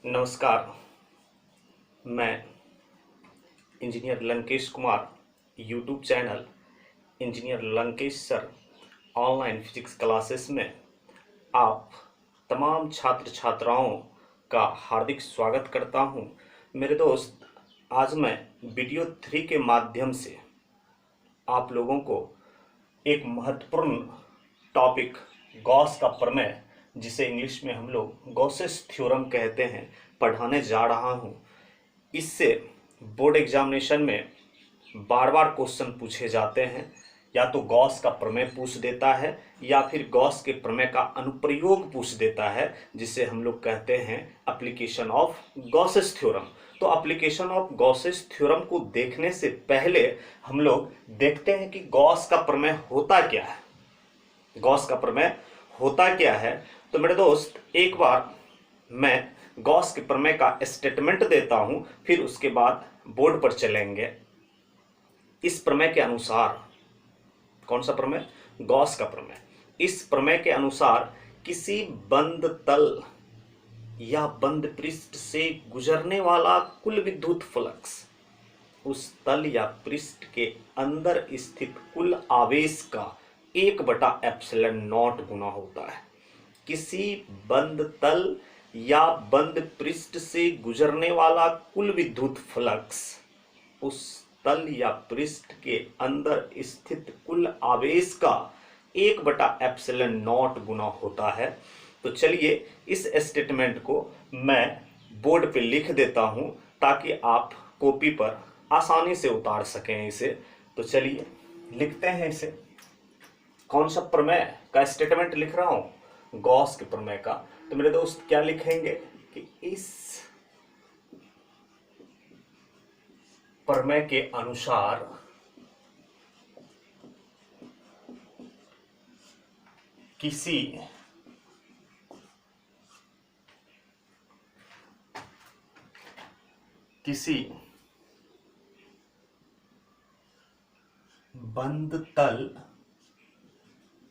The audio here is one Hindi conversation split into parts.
नमस्कार। मैं engineer Lankesh Kumar YouTube channel engineer Lankesh sir online physics classes में आप तमाम छात्र छात्राओं का हार्दिक स्वागत करता हूं। मेरे दोस्त, आज मैं वीडियो 3 के माध्यम से आप लोगों को एक महत्वपूर्ण टॉपिक गॉस का प्रमेय, जिसे इंग्लिश में हम लोग गॉसेस थ्योरम कहते हैं, पढ़ाने जा रहा हूं। इससे बोर्ड एग्जामिनेशन में बार बार क्वेश्चन पूछे जाते हैं। या तो गॉस का प्रमेय पूछ देता है या फिर गॉस के प्रमेय का अनुप्रयोग पूछ देता है, जिसे हम लोग कहते हैं एप्लीकेशन ऑफ गॉसेस थ्योरम। तो एप्लीकेशन ऑफ गॉसेस थ्योरम को देखने से पहले हम लोग देखते हैं कि गॉस का प्रमेय होता क्या है। गॉस का प्रमेय होता क्या है? तो मेरे दोस्त, एक बार मैं गॉस के प्रमेय का स्टेटमेंट देता हूं, फिर उसके बाद बोर्ड पर चलेंगे। इस प्रमेय के अनुसार, कौन सा प्रमेय? गॉस का प्रमेय। इस प्रमेय के अनुसार किसी बंद तल या बंद पृष्ठ से गुजरने वाला कुल विद्युत फ्लक्स उस तल या पृष्ठ के अंदर स्थित कुल आवेश का 1/ε0 गुना होता है। किसी बंद तल या बंद पृष्ठ से गुजरने वाला कुल विद्युत फ्लक्स उस तल या पृष्ठ के अंदर स्थित कुल आवेश का 1/ε0 गुना होता है। तो चलिए, इस स्टेटमेंट को मैं बोर्ड पे लिख देता हूं ताकि आप कॉपी पर आसानी से उतार सकें इसे। तो चलिए लिखते हैं इसे। कौन सा प्रमेय का स्टेटमेंट लिख रहा हूं? गॉस के प्रमेय का। तो मेरे दोस्त, क्या लिखेंगे कि इस प्रमेय के अनुसार किसी बंद तल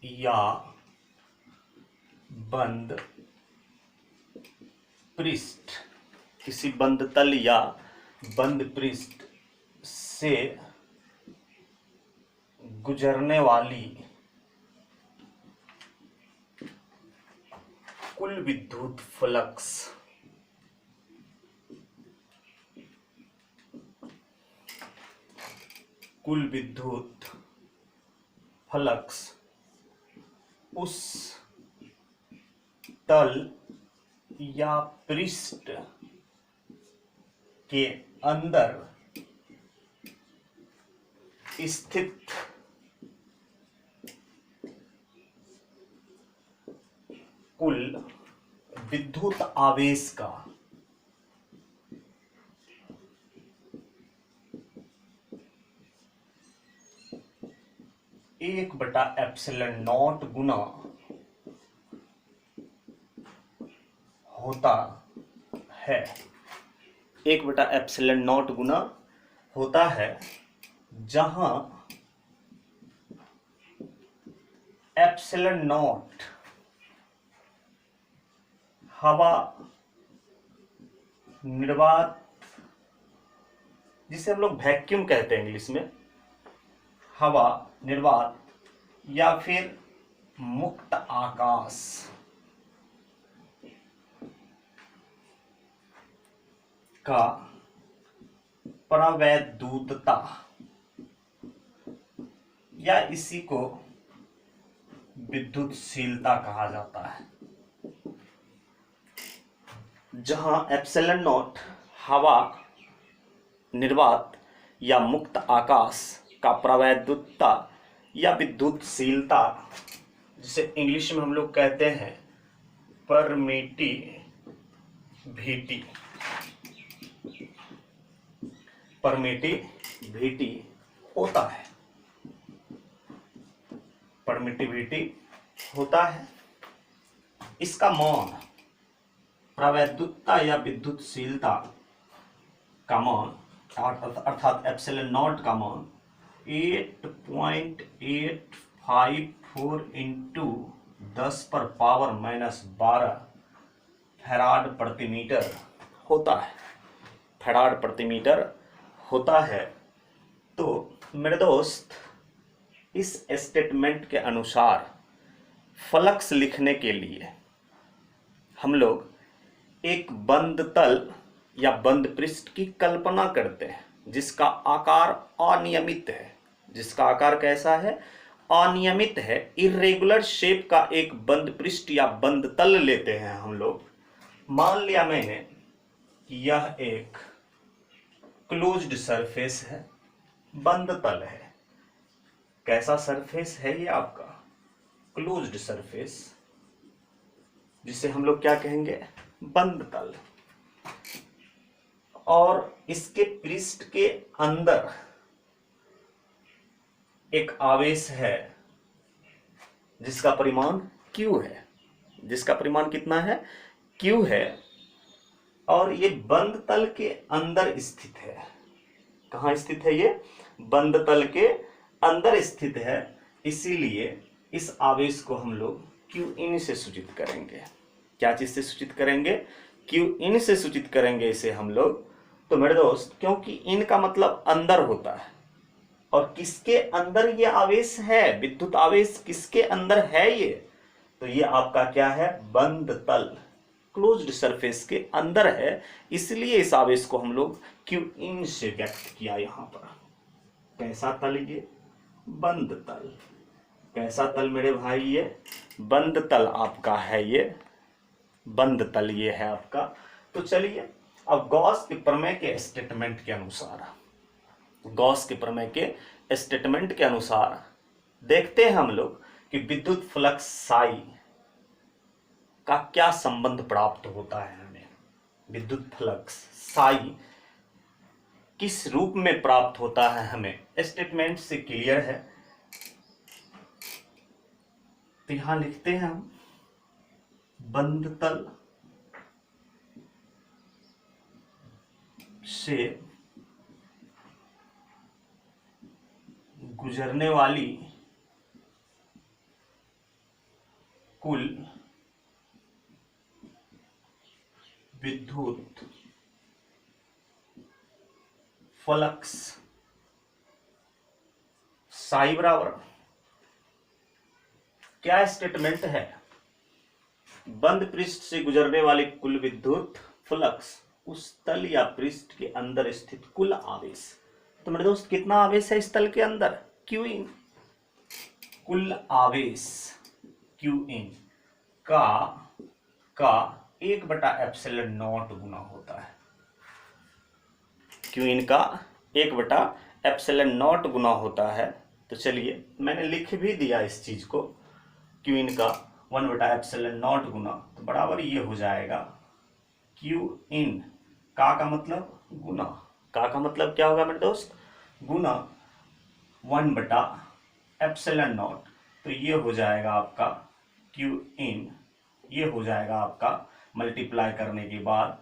या बंद पृष्ठ, किसी बंद तल या बंद पृष्ठ से गुजरने वाली कुल विद्युत फ्लक्स उस तल या पृष्ठ के अंदर स्थित कुल विद्युत आवेश का 1/ε0 गुना होता है। 1/ε0 गुना होता है, जहां ε0 हवा निर्वात, जिसे हम लोग वैक्यूम कहते हैं इंग्लिश में, हवा निर्वात या फिर मुक्त आकाश का प्रवैद्युतता, या इसी को विद्युतशीलता कहा जाता है। जहां ε0 हवा निर्वात या मुक्त आकाश का प्रवैद्युतता या विद्युतशीलता, जिसे इंग्लिश में हम लोग कहते हैं परमिटिविटी होता है। परमिटिविटी होता है। इसका मान, प्रवैद्युतता या विद्युतशीलता का मान, अर्थात ε0 का मान 8.854 इंटू 10⁻⁻12 फैराड प्रति मीटर होता है, फैराड प्रति मीटर होता है। तो मेरे दोस्त, इस स्टेटमेंट के अनुसार फ्लक्स लिखने के लिए हम लोग एक बंद तल या बंद पृष्ठ की कल्पना करते हैं जिसका आकार अनियमित है। जिसका आकार कैसा है? अनियमित है। इर्रेगुलर शेप का एक बंद पृष्ठ या बंद तल लेते हैं हम लोग। मान लिया मैंने कि यह एक क्लोज्ड सरफेस है, बंद तल है। कैसा सरफेस है ये आपका? क्लोज्ड सरफेस, जिसे हम लोग क्या कहेंगे? बंद तल। और इसके पृष्ठ के अंदर एक आवेश है जिसका परिमाण Q है। जिसका परिमाण कितना है? Q है। और ये बंद तल के अंदर स्थित है। कहाँ स्थित है ये? बंद तल के अंदर स्थित है। इसीलिए इस आवेश को हम लोग Q in से सूचित करेंगे। क्या चीज से सूचित करेंगे? Q in से सूचित करेंगे इसे हम लोग। तो मेरे दोस्त, क्योंकि इन का मतलब अंदर होता है, और किसके अंदर ये आवेश है? विद्युत आवेश किसके अंदर है ये? तो ये आपका क्या है? बंद तल, क्लोज्ड सरफेस के अंदर है। इसलिए इस आवेश को हम लोग Q in से व्यक्त किया यहां पर। कैसा तल ये? बंद तल। कैसा तल मेरे भाई? ये बंद तल आपका है। ये बंद तल ये है आपका। तो चलिए, अब गॉस के प्रमेय के स्टेटमेंट के अनुसार, गॉस के प्रमेय के स्टेटमेंट के अनुसार देखते हैं हम लोग कि विद्युत फ्लक्स साई का क्या संबंध प्राप्त होता है हमें। विद्युत फ्लक्स साई किस रूप में प्राप्त होता है हमें? स्टेटमेंट से क्लियर है। तो यहां लिखते हैं हम, बंद तल से गुजरने वाली कुल विद्युत फ्लक्स साई बराबर, क्या स्टेटमेंट है? बंद पृष्ठ से गुजरने वाली कुल विद्युत फ्लक्स उस तल या पृष्ठ के अंदर स्थित कुल आवेश। तो मेरे दोस्त, कितना आवेश है इस तल के अंदर? Q in। कुल आवेश Q in का 1/ε0 गुना होता है। Q in का 1/ε0 गुना होता है। तो चलिए, मैंने लिख भी दिया इस चीज को। Q in का 1/ε0 गुना, तो बराबर ये हो जाएगा Q in का मतलब गुना। का मतलब क्या होगा मेरे दोस्त? गुना 1/ε0। तो ये हो जाएगा आपका Q in, ये हो जाएगा आपका मल्टीप्लाई करने के बाद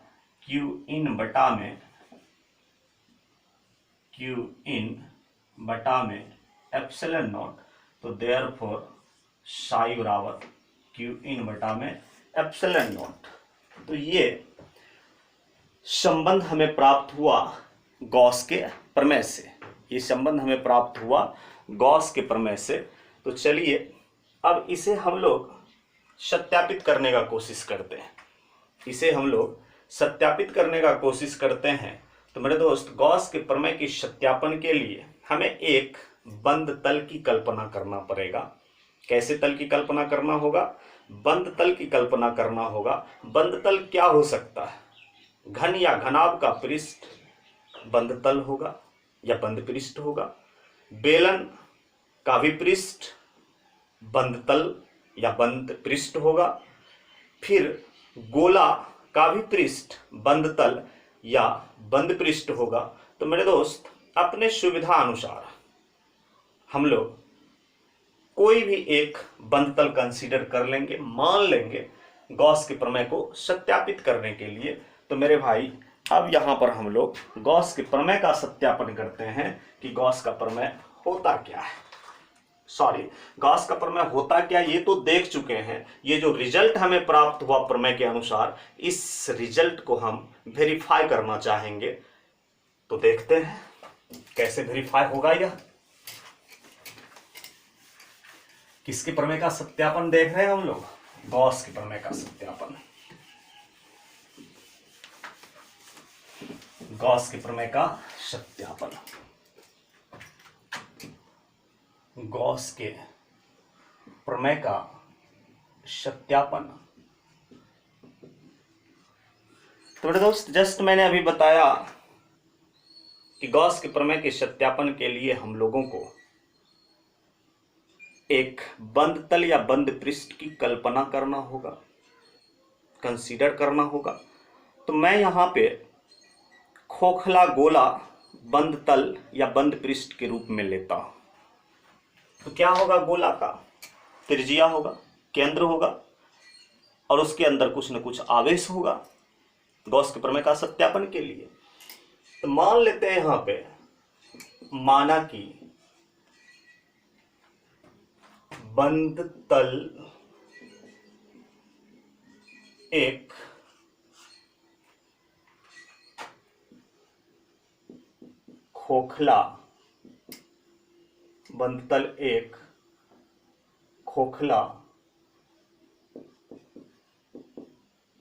Q in बटा में ε0। तो देयरफॉर साई बराबर Q in बटा में ε0। तो ये संबंध हमें प्राप्त हुआ गॉस के प्रमेय से। ये संबंध हमें प्राप्त हुआ गॉस के प्रमेय से। तो चलिए, अब इसे हम लोग सत्यापित करने का कोशिश करते हैं। इसे हम लोग सत्यापित करने का कोशिश करते हैं। तो मेरे दोस्त, गॉस के प्रमेय के सत्यापन के लिए हमें एक बंद तल की कल्पना करना पड़ेगा। कैसे तल की कल्पना करना होगा? बंद तल की कल्पना करना होगा। बंद तल क्या हो सकता है? घन या घनाभ का पृष्ठ बंद तल होगा या बंद पृष्ठ होगा। बेलन का भी पृष्ठ बंद तल या बंद पृष्ठ होगा। फिर गोला का भी पृष्ठ बंद तल या बंद पृष्ठ होगा। तो मेरे दोस्त, अपने सुविधा अनुसार हम लोग कोई भी एक बंद तल कंसीडर कर लेंगे, मान लेंगे गॉस के प्रमेय को सत्यापित करने के लिए। तो मेरे भाई, अब यहां पर हम लोग गॉस के प्रमेय का सत्यापन करते हैं कि गॉस का प्रमेय होता क्या है। सॉरी, गॉस का प्रमेय होता क्या ये तो देख चुके हैं। ये जो रिजल्ट हमें प्राप्त हुआ प्रमेय के अनुसार, इस रिजल्ट को हम वेरीफाई करना चाहेंगे। तो देखते हैं कैसे वेरीफाई होगा यह। किसके प्रमेय का सत्यापन देख रहे हैं हम लोग? गॉस के प्रमेय का सत्यापन। गॉस के प्रमेय का सत्यापन। गॉस के प्रमेय का सत्यापन। तो मेरे दोस्त, जस्ट मैंने अभी बताया कि गॉस के प्रमेय के सत्यापन के लिए हम लोगों को एक बंद तल या बंद पृष्ठ की कल्पना करना होगा, कंसीडर करना होगा। तो मैं यहां पे खोखला गोला बंद तल या बंद पृष्ठ के रूप में लेता हूं। तो क्या होगा? गोला का त्रिज्या होगा, केंद्र होगा, और उसके अंदर कुछ न कुछ आवेश होगा गॉस के प्रमेय का सत्यापन के लिए। तो मान लेते हैं यहां पे, माना कि बंद तल एक खोखला, बंद तल एक खोखला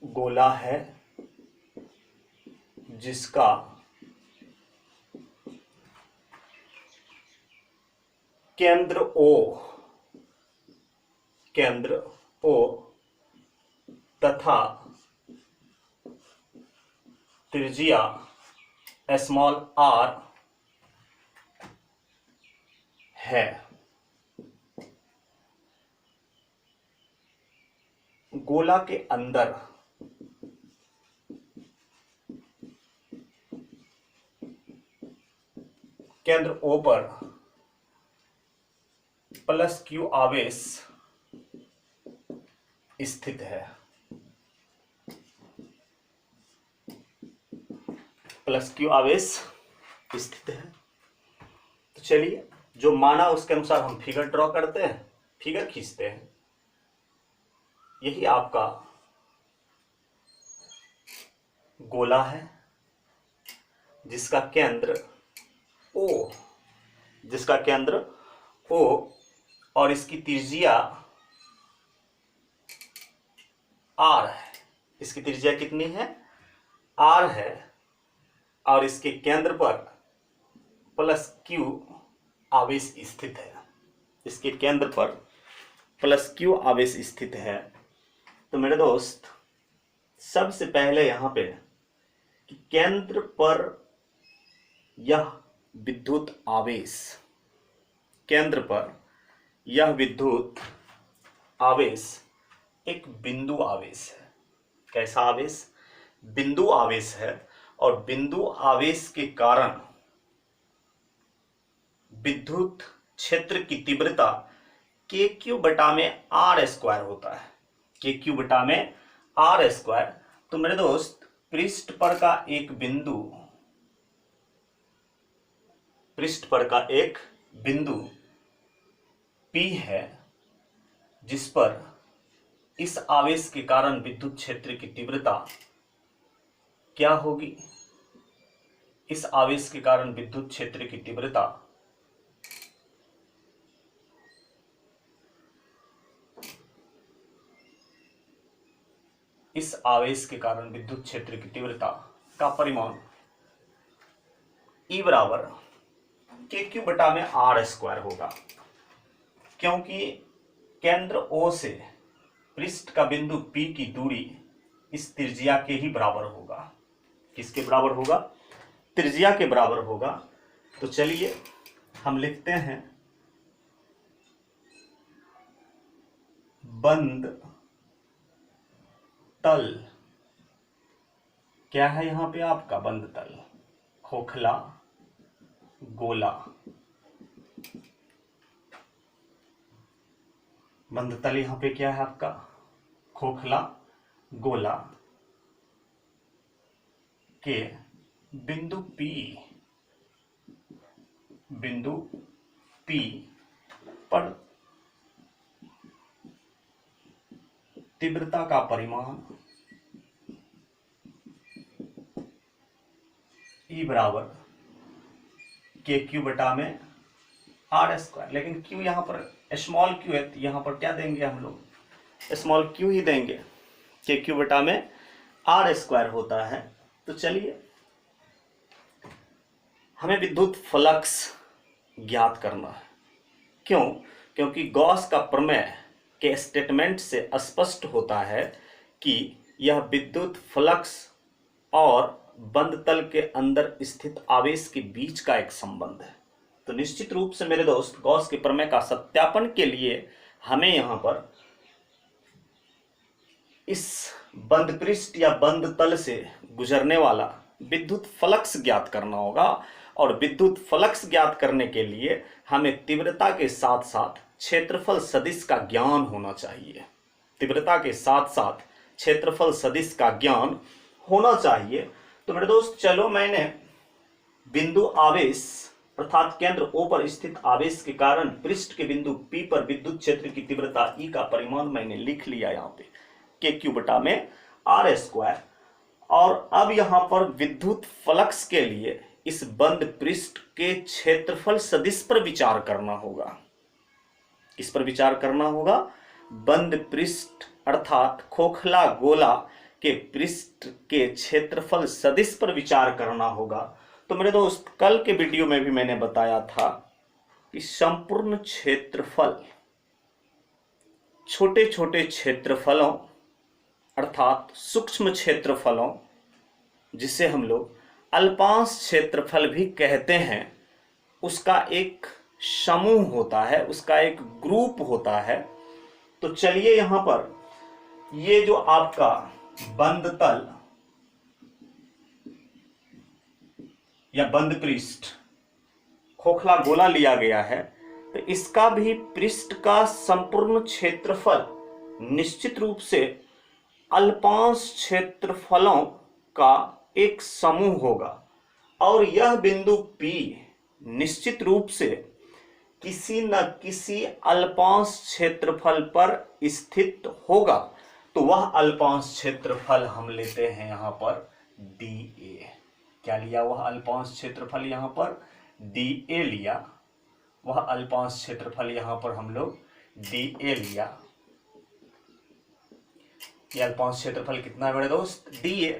गोला है जिसका केंद्र O तथा त्रिज्या स्मॉल r है। गोला के अंदर केंद्र O पर प्लस Q आवेश स्थित है। प्लस Q आवेश स्थित है। तो चलिए, जो माना उसके अनुसार हम फिगर ड्रॉ करते हैं, फिगर खींचते हैं। यही आपका गोला है जिसका केंद्र O और इसकी त्रिज्या R है। इसकी त्रिज्या कितनी है? R है, और इसके केंद्र पर प्लस Q आवेश स्थित है। इसके केंद्र पर प्लस Q आवेश स्थित है। तो मेरे दोस्त, सबसे पहले यहां पे कि केंद्र पर यह विद्युत आवेश, केंद्र पर यह विद्युत आवेश एक बिंदु आवेश है। कैसा आवेश? बिंदु आवेश है। और बिंदु आवेश के कारण विद्युत क्षेत्र की तीव्रता KQ/R² होता है। KQ/R²। तो मेरे दोस्त, पृष्ठ पर का एक बिंदु P है जिस पर इस आवेश के कारण विद्युत क्षेत्र की तीव्रता क्या होगी? इस आवेश के कारण विद्युत क्षेत्र की तीव्रता का परिमाण E बराबर KQ/R² होगा, क्योंकि केंद्र O से पृष्ठ का बिंदु P की दूरी इस त्रिज्या के ही बराबर होगा। किसके बराबर होगा? त्रिज्या के बराबर होगा। तो चलिए हम लिखते हैं, बंद तल क्या है? यहां पे आपका बंद तल खोखला गोला। बंद तल यहां पे क्या है आपका? खोखला गोला के बिंदु P पर तीव्रता का परिमाण E बराबर के क्यू बटा में आर स्क्वायर। लेकिन क्यू यहाँ पर स्मॉल क्यू है, तो यहाँ पर क्या देंगे हम लोग, स्मॉल क्यू ही देंगे। के क्यू बटा में आर स्क्वायर होता है। तो चलिए हमें विद्युत फ्लक्स ज्ञात करना है। क्यों? क्योंकि गॉस का प्रमेय के स्टेटमेंट से स्पष्ट होता है कि यह विद्युत फ्लक्स और बंद तल के अंदर स्थित आवेश के बीच का एक संबंध है। तो निश्चित रूप से मेरे दोस्त, गॉस के प्रमेय का सत्यापन के लिए हमें यहां पर इस बंद पृष्ठ या बंद तल से गुजरने वाला विद्युत फ्लक्स ज्ञात करना होगा। और विद्युत फ्लक्स ज्ञात करने के लिए हमें तीव्रता के साथ साथ क्षेत्रफल सदिश का ज्ञान होना चाहिए। तीव्रता के साथ साथ क्षेत्रफल सदिश का ज्ञान होना चाहिए। तो मेरे दोस्त चलो, मैंने बिंदु आवेश अर्थात केंद्र O पर स्थित आवेश के कारण पृष्ठ के बिंदु P पर विद्युत क्षेत्र की तीव्रता E का परिमाण मैंने लिख लिया यहाँ पे के क्यू बटा में आर स्क्वायर। और अब यहाँ पर विद्युत फ्लक्स के लिए इस बंद पृष्ठ के क्षेत्रफल सदिश पर विचार करना होगा। किस पर विचार करना होगा? बंद पृष्ठ अर्थात खोखला गोला के पृष्ठ के क्षेत्रफल सदिश पर विचार करना होगा। तो मेरे दोस्त, कल के वीडियो में भी मैंने बताया था कि संपूर्ण क्षेत्रफल छोटे छोटे क्षेत्रफलों अर्थात सूक्ष्म क्षेत्रफलों, जिसे हम लोग अल्पांश क्षेत्रफल भी कहते हैं, उसका एक समूह होता है, उसका एक ग्रुप होता है। तो चलिए यहां पर ये जो आपका बंद तल या बंद पृष्ठ खोखला गोला लिया गया है, तो इसका भी पृष्ठ का संपूर्ण क्षेत्रफल निश्चित रूप से अल्पांश क्षेत्रफलों का एक समूह होगा। और यह बिंदु P निश्चित रूप से किसी न किसी अल्पांश क्षेत्रफल पर स्थित होगा। तो वह अल्पांश क्षेत्रफल हम लेते हैं यहां पर dA। क्या लिया? वह अल्पांश क्षेत्रफल यहां पर dA लिया। वह अल्पांश क्षेत्रफल यहां पर हम लोग dA लिया। यह अल्पांश क्षेत्रफल कितना है मेरे दोस्त? dA।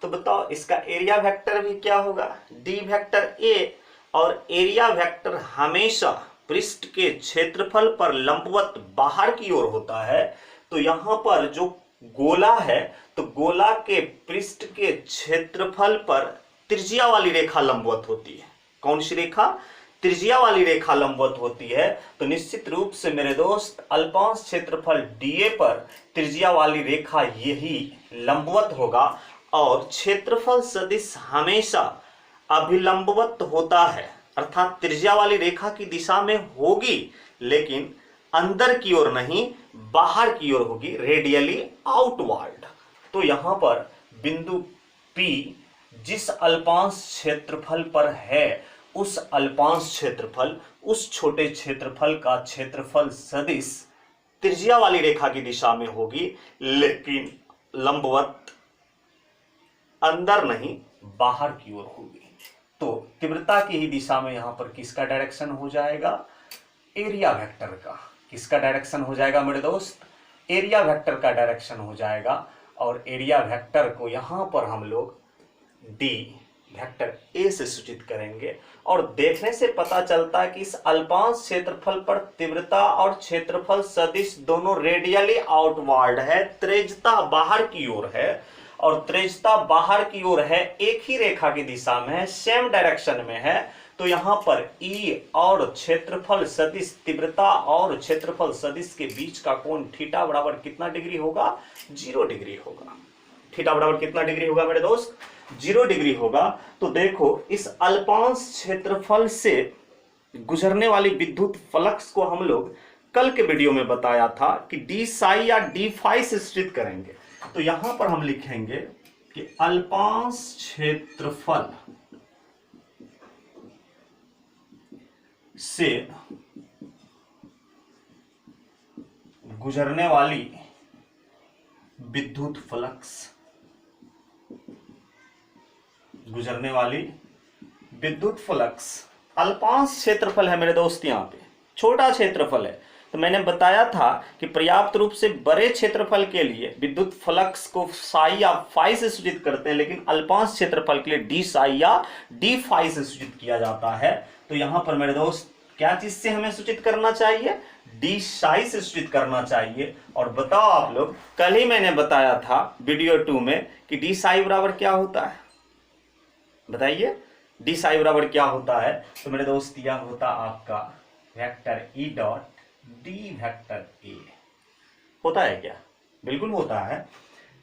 तो बताओ इसका एरिया वेक्टर भी क्या होगा? d vector A। और एरिया वेक्टर हमेशा पृष्ठ के क्षेत्रफल पर लंबवत बाहर की ओर होता है। तो यहां पर जो गोला है, तो गोला के पृष्ठ के क्षेत्रफल पर त्रिज्या वाली रेखा लंबवत होती है। कौन सी रेखा? त्रिज्या वाली रेखा लंबवत होती है। तो निश्चित रूप से मेरे दोस्त, अल्पांश क्षेत्रफल dA पर त्रिज्या वाली रेखा यही लंबवत होगा। और क्षेत्रफल सदिश हमेशा अभिलंबवत होता है, अर्थात त्रिज्या वाली रेखा की दिशा में होगी, लेकिन अंदर की ओर नहीं, बाहर की ओर होगी, रेडियली आउटवर्ड। तो यहां पर बिंदु P जिस अल्पांश क्षेत्रफल पर है, उस अल्पांश क्षेत्रफल, उस छोटे क्षेत्रफल का क्षेत्रफल सदिश त्रिज्या वाली रेखा की दिशा में होगी, लेकिन लंबवत अंदर नहीं, बाहर की ओर होगी। तो तीव्रता की ही दिशा में यहां पर किसका डायरेक्शन हो जाएगा? एरिया वेक्टर का। किसका डायरेक्शन हो जाएगा मेरे दोस्त? एरिया वेक्टर का डायरेक्शन हो जाएगा। और एरिया वेक्टर को यहां पर हम लोग डी वेक्टर ए से सूचित करेंगे। और देखने से पता चलता है कि इस अल्पांश क्षेत्रफल पर तीव्रता और क्षेत्रफल सदिश दोनों रेडियली आउटवर्ड है, त्रिज्यता बाहर की ओर है। और त्रिज्यता बाहर की ओर है, एक ही रेखा की दिशा में है, सेम डायरेक्शन में है। तो यहां पर E और क्षेत्रफल सदिश, तीव्रता और क्षेत्रफल सदिश के बीच का कोण थीटा बराबर कितना डिग्री होगा? 0 डिग्री होगा। थीटा बराबर कितना डिग्री होगा मेरे दोस्त? 0 डिग्री होगा। तो देखो, इस अल्पांश क्षेत्रफल से गुजरने वाली विद्युत फ्लक्स को हम लोग कल के वीडियो में बताया था कि डी साई या डी फाई से सूचित करेंगे। तो यहां पर हम लिखेंगे कि अल्पांश क्षेत्रफल से गुजरने वाली विद्युत फ्लक्स, गुजरने वाली विद्युत फ्लक्स। अल्पांश क्षेत्रफल है मेरे दोस्त, यहाँ पे छोटा क्षेत्रफल है। तो मैंने बताया था कि पर्याप्त रूप से बड़े क्षेत्रफल के लिए विद्युत फ्लक्स को साई या फाई से सूचित करते हैं, लेकिन अल्पांश क्षेत्रफल के लिए डी साई या डी फाई से सूचित किया जाता है। तो यहां पर मेरे दोस्त क्या चीज से हमें सूचित करना चाहिए? डी साई से सूचित करना चाहिए। और बताओ आप लोग, कल ही मैंने बताया था वीडियो 2 में कि डी साई बराबर क्या होता है, बताइए डी साई बराबर क्या होता है? तो मेरे दोस्त यह होता आपका vector E dot D vector ए। होता है क्या? बिल्कुल होता है,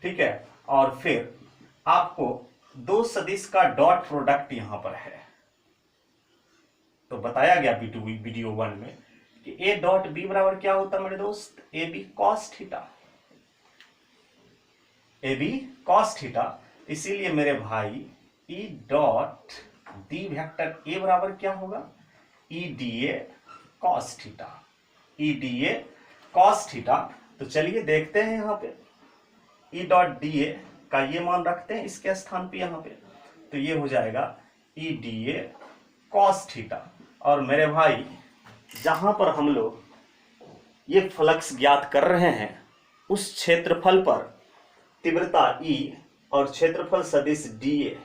ठीक है। और फिर आपको दो सदिश का डॉट प्रोडक्ट यहां पर है, तो बताया गया वीडियो 1 में कि ए डॉट बी बराबर क्या होता है मेरे दोस्त? A B cos theta, A B cos theta. इसीलिए मेरे भाई E dot D vector A बराबर क्या होगा? E D A cos theta, E D A cos theta. तो चलिए देखते हैं यहाँ पे ई डॉट डी ए का ये मान रखते हैं इसके स्थान पे यहाँ पे, तो ये हो जाएगा ई डी ए कॉस थीटा। और मेरे भाई जहां पर हम लोग ये फ्लक्स ज्ञात कर रहे हैं उस क्षेत्रफल पर तीव्रता ई और क्षेत्रफल सदिश डी ए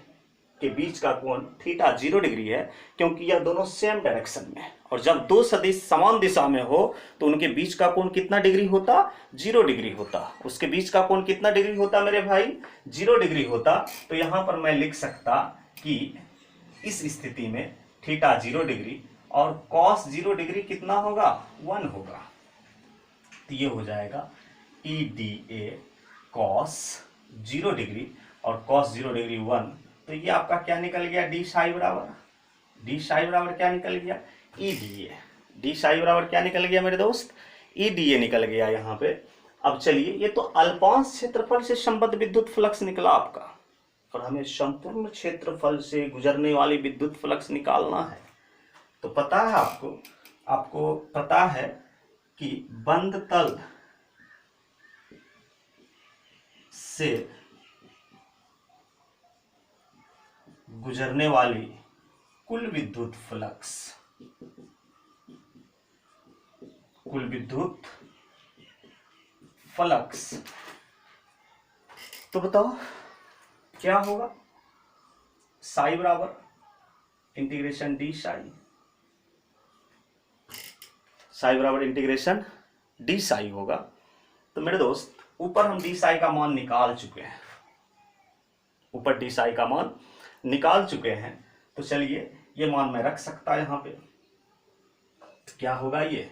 के बीच का कोण थीटा 0 डिग्री है, क्योंकि यह दोनों सेम डायरेक्शन में है। और जब दो सदिश समान दिशा में हो तो उनके बीच का कोण कितना डिग्री होता? 0 डिग्री होता। उसके बीच का कोण कितना डिग्री होता मेरे भाई? 0 डिग्री होता। तो यहां पर मैं लिख सकता कि इस स्थिति में थीटा 0 डिग्री और कॉस 0 डिग्री कितना होगा? 1 होगा। तो ये हो जाएगा ई डी ए कॉस 0 डिग्री और कॉस 0 डिग्री 1। तो ये आपका क्या निकल गया? डी साई बराबर, डी साई बराबर क्या निकल गया? ई डी ए। डी साई बराबर क्या निकल गया मेरे दोस्त? ई डी ए निकल गया यहाँ पे। अब चलिए, ये तो अल्पांश क्षेत्रफल से संबद्ध विद्युत फ्लक्स निकला आपका, और हमें संपूर्ण क्षेत्रफल से गुजरने वाली विद्युत फ्लक्स निकालना है। तो पता है आपको पता है कि बंद तल से गुजरने वाली कुल विद्युत फ्लक्स, कुल विद्युत फ्लक्स, तो बताओ क्या होगा? साई बराबर इंटीग्रेशन डी साई, साई बराबर इंटीग्रेशन डी साई होगा। तो मेरे दोस्त ऊपर हम डी साई का मान निकाल चुके हैं, ऊपर डी साई का मान निकाल चुके हैं। तो चलिए ये मान मैं रख सकता है यहाँ पे। क्या होगा? ये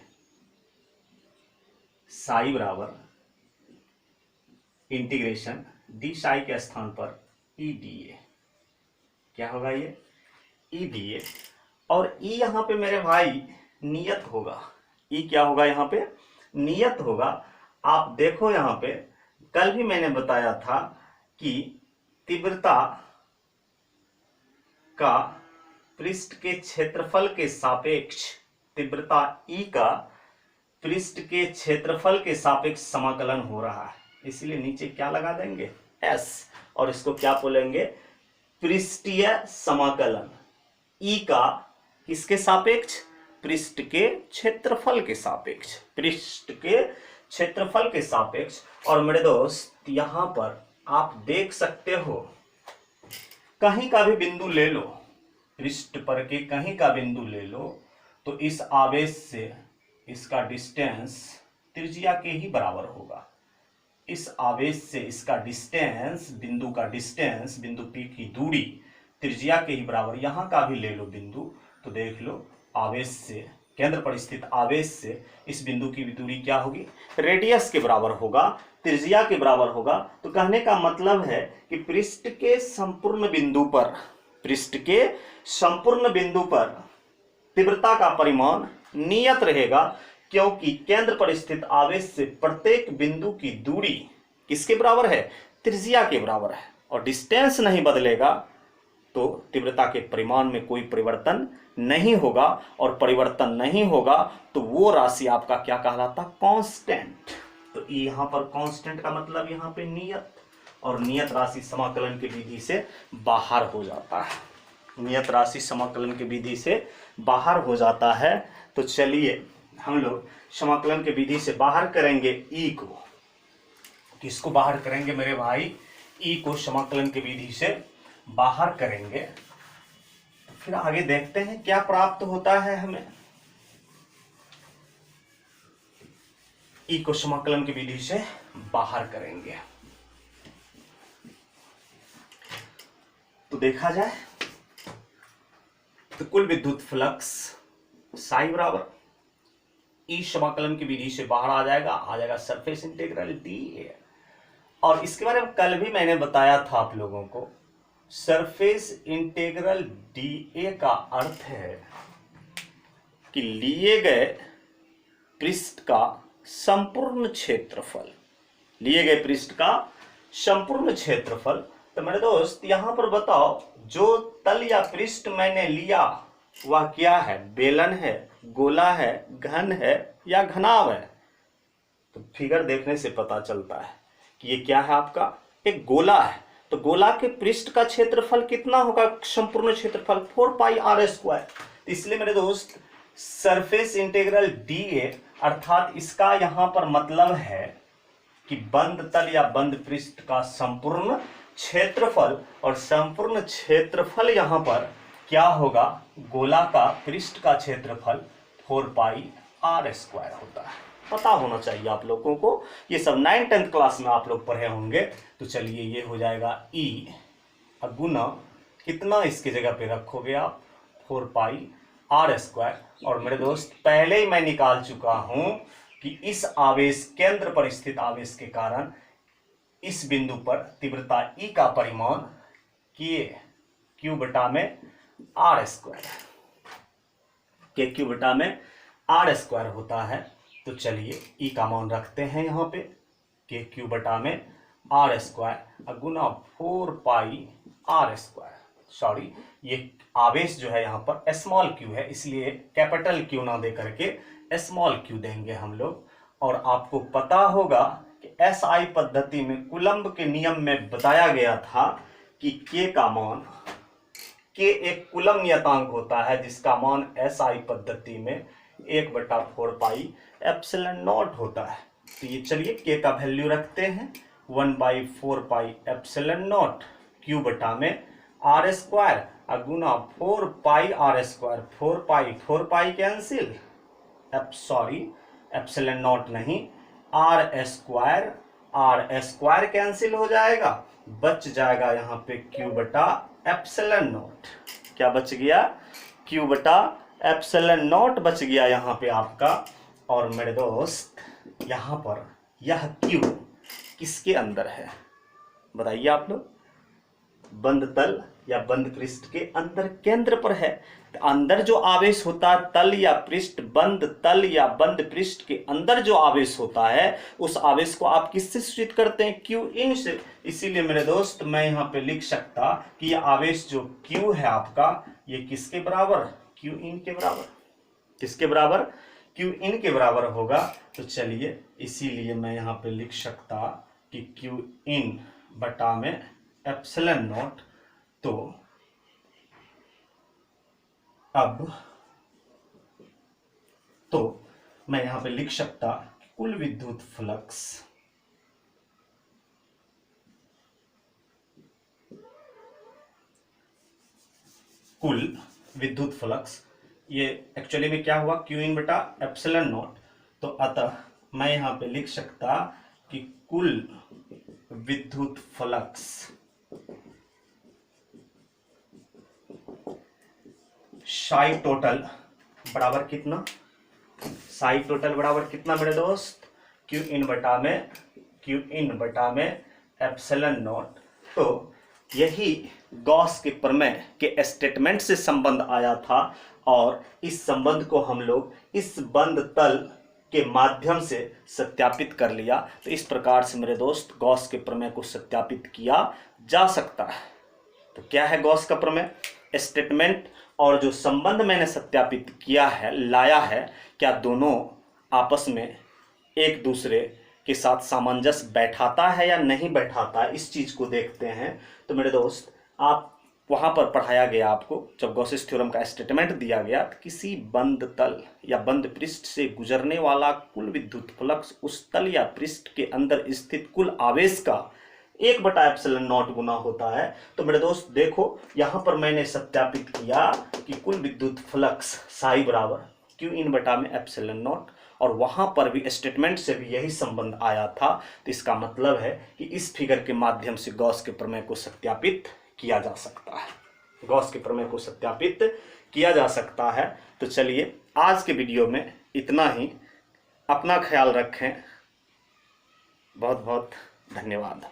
साई बराबर इंटीग्रेशन डी साई के स्थान पर ई डी ए। क्या होगा? ये ई डी ए। और ई यहाँ पे मेरे भाई नियत होगा। ई क्या होगा? यहाँ पे नियत होगा। आप देखो यहाँ पे कल भी मैंने बताया था कि तीव्रता का पृष्ठ के क्षेत्रफल के सापेक्ष, तीव्रता ई का पृष्ठ के क्षेत्रफल के सापेक्ष समाकलन हो रहा है। इसलिए नीचे क्या लगा देंगे? एस, और इसको क्या बोलेंगे? पृष्ठीय समाकलन। ई का किसके सापेक्ष? पृष्ठ के क्षेत्रफल के सापेक्ष, पृष्ठ के क्षेत्रफल के सापेक्ष। और मेरे दोस्त यहां पर आप देख सकते हो, कहीं का भी बिंदु ले लो, पृष्ठ पर के कहीं का बिंदु ले लो, तो इस आवेश से इसका डिस्टेंस त्रिज्या के ही बराबर होगा। इस आवेश से इसका डिस्टेंस, बिंदु का डिस्टेंस, बिंदु P की दूरी त्रिज्या के ही बराबर। यहां का भी ले लो बिंदु, तो देख लो आवेश से, केंद्र पर स्थित आवेश से इस बिंदु की दूरी क्या होगी? रेडियस के बराबर होगा, त्रिज्या के बराबर होगा। तो कहने का मतलब है कि पृष्ठ के संपूर्ण बिंदु पर, पृष्ठ के संपूर्ण बिंदु पर तीव्रता का परिमाण नियत रहेगा, क्योंकि केंद्र पर स्थित आवेश से प्रत्येक बिंदु की दूरी किसके बराबर है? त्रिज्या के बराबर है। और डिस्टेंस नहीं बदलेगा तो तीव्रता के परिमाण में कोई परिवर्तन नहीं होगा, और परिवर्तन नहीं होगा तो वो राशि आपका क्या कहलाता? कांस्टेंट। तो यहाँ पर कांस्टेंट का मतलब यहाँ पे नियत, और नियत राशि समाकलन की विधि से बाहर हो जाता है, नियत राशि समाकलन की विधि से बाहर हो जाता है। तो चलिए हम लोग समाकलन की विधि से बाहर करेंगे ई को। किसको बाहर करेंगे मेरे भाई? ई को समाकलन की विधि से बाहर करेंगे। फिर आगे देखते हैं क्या प्राप्त होता है हमें। ई को समाकलन की विधि से बाहर करेंगे तो देखा जाए तो कुल विद्युत फ्लक्स साई बराबर ई समाकलन की विधि से बाहर आ जाएगा सरफेस इंटीग्रल डी ए। और इसके बारे में कल भी मैंने बताया था आप लोगों को, सरफेस इंटीग्रल डी ए का अर्थ है कि लिए गए पृष्ठ का संपूर्ण क्षेत्रफल, लिए गए पृष्ठ का संपूर्ण क्षेत्रफल। तो मेरे दोस्त यहां पर बताओ, जो तल या पृष्ठ मैंने लिया वह क्या है? बेलन है, गोला है, घन है या घनाभ है? तो फिगर देखने से पता चलता है कि ये क्या है आपका? एक गोला है। तो गोला के पृष्ठ का क्षेत्रफल कितना होगा? संपूर्ण क्षेत्रफल 4 पाई आर स्क्वायर। इसलिए मेरे दोस्त सरफेस इंटीग्रल डी ए अर्थात इसका यहां पर मतलब है कि बंद तल या बंद पृष्ठ का संपूर्ण क्षेत्रफल, और संपूर्ण क्षेत्रफल यहां पर क्या होगा? गोला का पृष्ठ का क्षेत्रफल 4 पाई आर स्क्वायर होता है। पता होना चाहिए आप लोगों को, ये सब 9th 10th क्लास में आप लोग पढ़े होंगे। तो चलिए ये हो जाएगा ई गुना कितना, इसकी जगह पे रखोगे आप 4 पाई आर स्क्वायर। और मेरे दोस्त पहले ही मैं निकाल चुका हूं कि इस आवेश केंद्र पर स्थित आवेश के कारण इस बिंदु पर तीव्रता ई का परिमाण क्यू बटा में आर स्क्वायर, के क्यू बटा में आर स्क्वायर होता है। तो चलिए ई का मान रखते हैं यहाँ पे, के क्यू बटा में आर स्क्वायर गुना 4 पाई आर स्क्वायर। सॉरी, ये आवेश जो है यहाँ पर स्मॉल क्यू है, इसलिए कैपिटल क्यू ना दे करके स्मॉल क्यू देंगे हम लोग। और आपको पता होगा कि एसआई पद्धति में कूलम्ब के नियम में बताया गया था कि के का मान, के एक कूलम्ब नियतांक होता है जिसका मान एसआई पद्धति में 1/4 पाई एप्सिलॉन नॉट होता है। तो ये चलिए के का वैल्यू रखते हैं 1/4 पाई एप्सिलॉन नॉट क्यू बटा में आर स्क्वायर गुना 4 pi r square. 4 pi cancel, epsilon naught नहीं, आर स्क्वायर कैंसिल हो जाएगा, बच जाएगा यहाँ पे क्यू बटा एप्सिलॉन नॉट। क्या बच गया? क्यू बटा एप्सिलॉन नॉट बच गया यहाँ पे आपका। और मेरे दोस्त यहाँ पर यह क्यू किसके अंदर है बताइए आप लोग? बंद तल या बंद पृष्ठ के अंदर केंद्र पर है। तो अंदर जो आवेश होता है तल या पृष्ठ, बंद तल या बंद पृष्ठ के अंदर जो आवेश होता है उस आवेश को आप किससे सूचित करते हैं? क्यू इन से। इसीलिए मेरे दोस्त मैं यहाँ पे लिख सकता कि यह आवेश जो क्यू है आपका, ये किसके बराबर? क्यू इन के बराबर। किसके बराबर? क्यू इन के बराबर होगा। तो चलिए इसीलिए मैं यहाँ पे लिख सकता कि क्यू इन बटा में एप्सिलॉन नॉट। तो अब मैं यहां पे लिख सकता कुल विद्युत फ्लक्स ये एक्चुअली में क्या हुआ? क्यू इन बटा एप्सिलॉन नॉट। तो अतः मैं यहां पे लिख सकता कि कुल विद्युत फ्लक्स साई टोटल बराबर कितना? साई टोटल बराबर कितना मेरे दोस्त? क्यू इन बटा में एप्सिलॉन नॉट। तो यही गॉस के प्रमेय के स्टेटमेंट से संबंध आया था, और इस संबंध को हम लोग इस बंद तल के माध्यम से सत्यापित कर लिया। तो इस प्रकार से मेरे दोस्त गॉस के प्रमेय को सत्यापित किया जा सकता है। तो क्या है गॉस का प्रमेय? स्टेटमेंट और जो संबंध मैंने सत्यापित किया है, लाया है, क्या दोनों आपस में एक दूसरे के साथ सामंजस्य बैठाता है या नहीं बैठाता है, इस चीज़ को देखते हैं। तो मेरे दोस्त, आप वहाँ पर पढ़ाया गया आपको, जब गॉसेस थ्योरम का स्टेटमेंट दिया गया, तो किसी बंद तल या बंद पृष्ठ से गुजरने वाला कुल विद्युत फ्लक्स उस तल या पृष्ठ के अंदर स्थित कुल आवेश का 1/ε0 गुना होता है। तो मेरे दोस्त देखो, यहाँ पर मैंने सत्यापित किया कि कुल विद्युत फ्लक्स साई बराबर क्यू इन बटा में ε0, और वहां पर भी स्टेटमेंट से भी यही संबंध आया था। तो इसका मतलब है कि इस फिगर के माध्यम से गॉस के प्रमेय को सत्यापित किया जा सकता है, गॉस के प्रमेय को सत्यापित किया जा सकता है। तो चलिए आज के वीडियो में इतना ही। अपना ख्याल रखें। बहुत बहुत धन्यवाद।